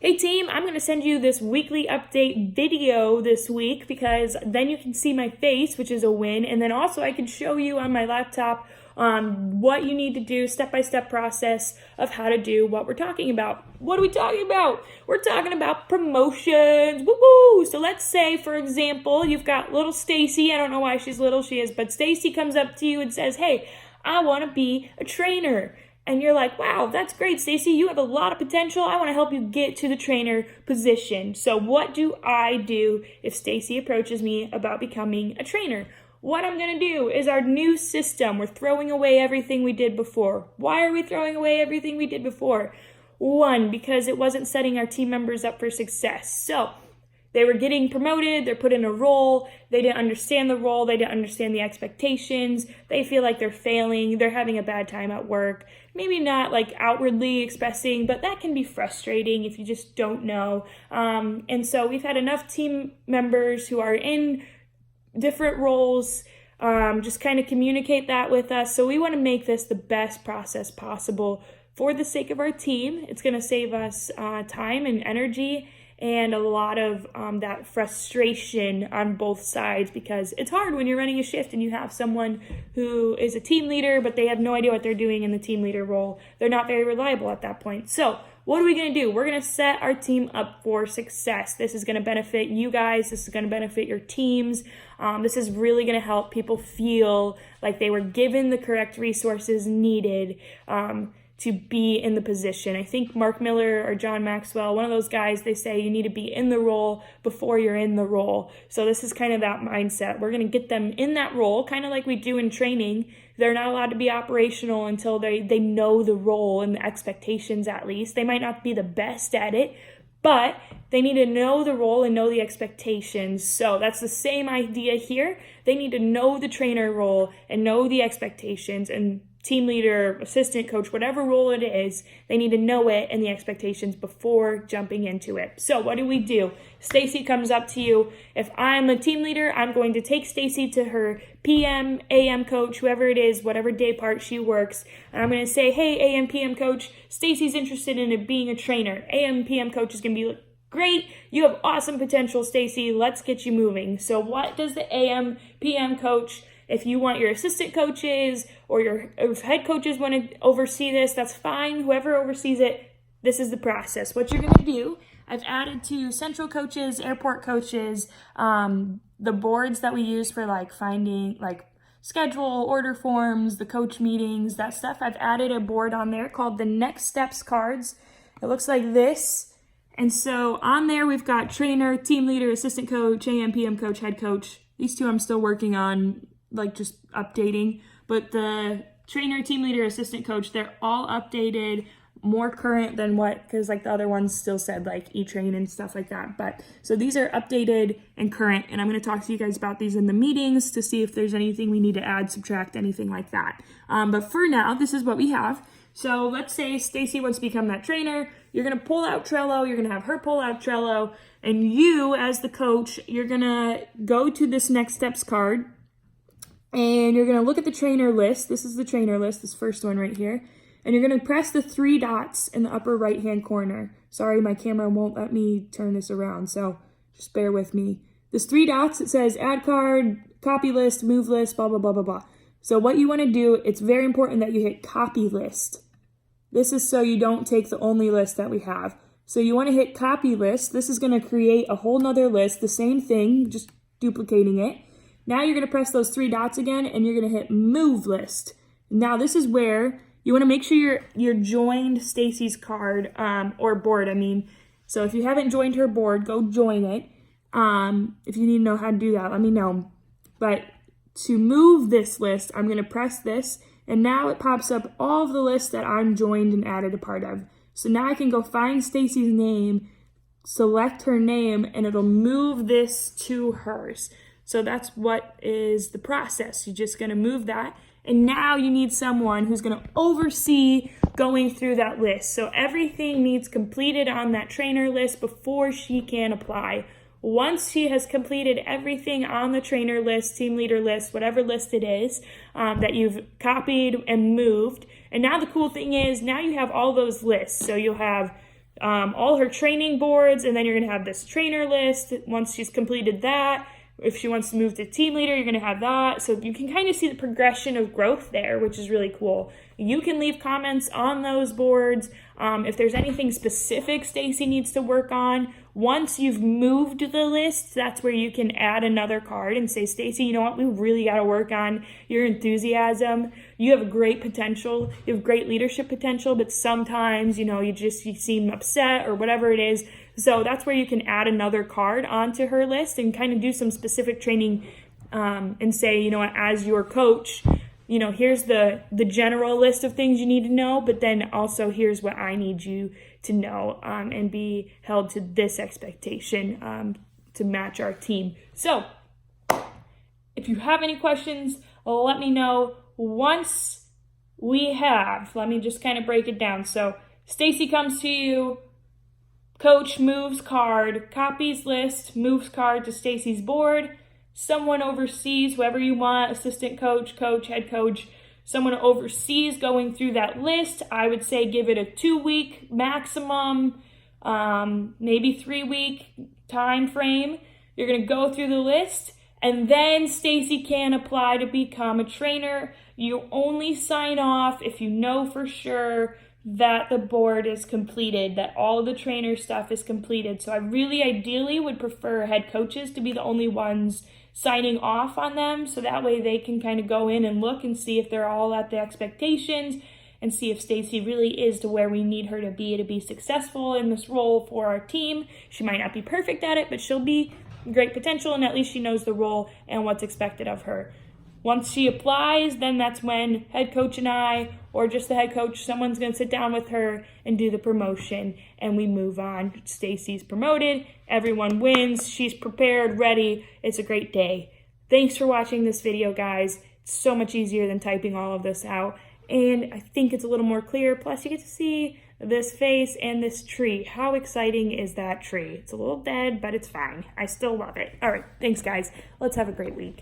Hey team, I'm going to send you this weekly update video this week because then you can see my face, which is a win, and then also I can show you on my laptop what you need to do, step-by-step process of how to do what we're talking about. What are we talking about? We're talking about promotions. Woo-woo! So let's say, for example, you've got little Stacy. I don't know why she's little, she is, but Stacy comes up to you and says, hey, I want to be a trainer. And you're like, wow, that's great, Stacy. You have a lot of potential. I want to help you get to the trainer position. So what do I do if Stacy approaches me about becoming a trainer? What I'm going to do is our new system. We're throwing away everything we did before. Why are we throwing away everything we did before? One, because it wasn't setting our team members up for success. So they were getting promoted, they're put in a role, they didn't understand the role, they didn't understand the expectations, they feel like they're failing, they're having a bad time at work, maybe not like outwardly expressing, but that can be frustrating if you just don't know. And so we've had enough team members who are in different roles just kind of communicate that with us. So we want to make this the best process possible for the sake of our team. It's going to save us time and energy and a lot of that frustration on both sides, because it's hard when you're running a shift and you have someone who is a team leader, but they have no idea what they're doing in the team leader role. They're not very reliable at that point. So what are we going to do? We're going to set our team up for success. This is going to benefit you guys. This is going to benefit your teams. This is really going to help people feel like they were given the correct resources needed to be in the position. I think Mark Miller or John Maxwell, one of those guys, they say you need to be in the role before you're in the role. So this is kind of that mindset. We're going to get them in that role, kind of like we do in training. They're not allowed to be operational until they know the role and the expectations at least. They might not be the best at it, but they need to know the role and know the expectations. So that's the same idea here. They need to know the trainer role and know the expectations, and team leader, assistant coach, whatever role it is, they need to know it and the expectations before jumping into it. So what do? Stacy comes up to you. If I'm a team leader, I'm going to take Stacy to her PM, AM coach, whoever it is, whatever day part she works. And I'm going to say, hey, AM, PM coach, Stacy's interested in being a trainer. AM, PM coach is going to be like, great, you have awesome potential, Stacy. Let's get you moving. So what does the AM, PM coach, if you want your assistant coaches or your head coaches want to oversee this, that's fine. Whoever oversees it, this is the process. What you're going to do, I've added to central coaches, airport coaches, the boards that we use for like finding like schedule, order forms, the coach meetings, that stuff. I've added a board on there called the Next Steps cards. It looks like this. And so on there, we've got trainer, team leader, assistant coach, AM, PM coach, head coach. These two I'm still working on, like just updating, but the trainer, team leader, assistant coach, they're all updated, more current than what, because like the other ones still said like E-Train and stuff like that. But so these are updated and current, and I'm going to talk to you guys about these in the meetings to see if there's anything we need to add, subtract, anything like that. But for now, this is what we have. So let's say Stacy wants to become that trainer. You're going to pull out Trello. You're going to have her pull out Trello, and you as the coach, you're going to go to this Next Steps card. And you're going to look at the trainer list. This is the trainer list, this first one right here. And you're going to press the 3 dots in the upper right-hand corner. Sorry, my camera won't let me turn this around, so just bear with me. This 3 dots, it says add card, copy list, move list, blah, blah, blah, blah, blah. So what you want to do, it's very important that you hit copy list. This is so you don't take the only list that we have. So you want to hit copy list. This is going to create a whole nother list, the same thing, just duplicating it. Now you're going to press those 3 dots again, and you're going to hit move list. Now this is where you want to make sure you're joined Stacy's card, or board, I mean. So if you haven't joined her board, go join it. If you need to know how to do that, let me know. But to move this list, I'm going to press this, and now it pops up all of the lists that I'm joined and added a part of. So now I can go find Stacy's name, select her name, and it'll move this to hers. So that's what is the process. You're just going to move that. And now you need someone who's going to oversee going through that list. So everything needs completed on that trainer list before she can apply. Once she has completed everything on the trainer list, team leader list, whatever list it is that you've copied and moved. And now the cool thing is now you have all those lists. So you'll have all her training boards, and then you're going to have this trainer list. Once she's completed that, if she wants to move to team leader, you're going to have that. So you can kind of see the progression of growth there, which is really cool. You can leave comments on those boards. If there's anything specific Stacy needs to work on, once you've moved the list, that's where you can add another card and say, Stacy, you know what? We really got to work on your enthusiasm. You have great potential. You have great leadership potential, but sometimes, you seem upset or whatever it is. So that's where you can add another card onto her list and kind of do some specific training and say, as your coach, here's the general list of things you need to know, but then also here's what I need you to know and be held to this expectation to match our team. So if you have any questions, let me know. Once let me just kind of break it down. So Stacy comes to you, coach moves card, copies list, moves card to Stacy's board. Someone oversees, whoever you want, assistant coach, head coach, someone oversees going through that list. I would say give it a 2-week maximum, maybe 3-week time frame. You're going to go through the list, and then Stacy can apply to become a trainer. You only sign off if you know for sure that the board is completed, that all the trainer stuff is completed. So I really ideally would prefer head coaches to be the only ones signing off on them, so that way they can kind of go in and look and see if they're all at the expectations and see if Stacy really is to where we need her to be successful in this role for our team. She might not be perfect at it, but she'll be great potential, and at least she knows the role and what's expected of her. Once she applies, then that's when head coach and I, or just the head coach, someone's going to sit down with her and do the promotion, and we move on. Stacy's promoted, everyone wins, she's prepared, ready, it's a great day. Thanks for watching this video, guys. It's so much easier than typing all of this out, and I think it's a little more clear, plus you get to see this face and this tree. How exciting is that tree? It's a little dead, but it's fine. I still love it. All right, thanks, guys. Let's have a great week.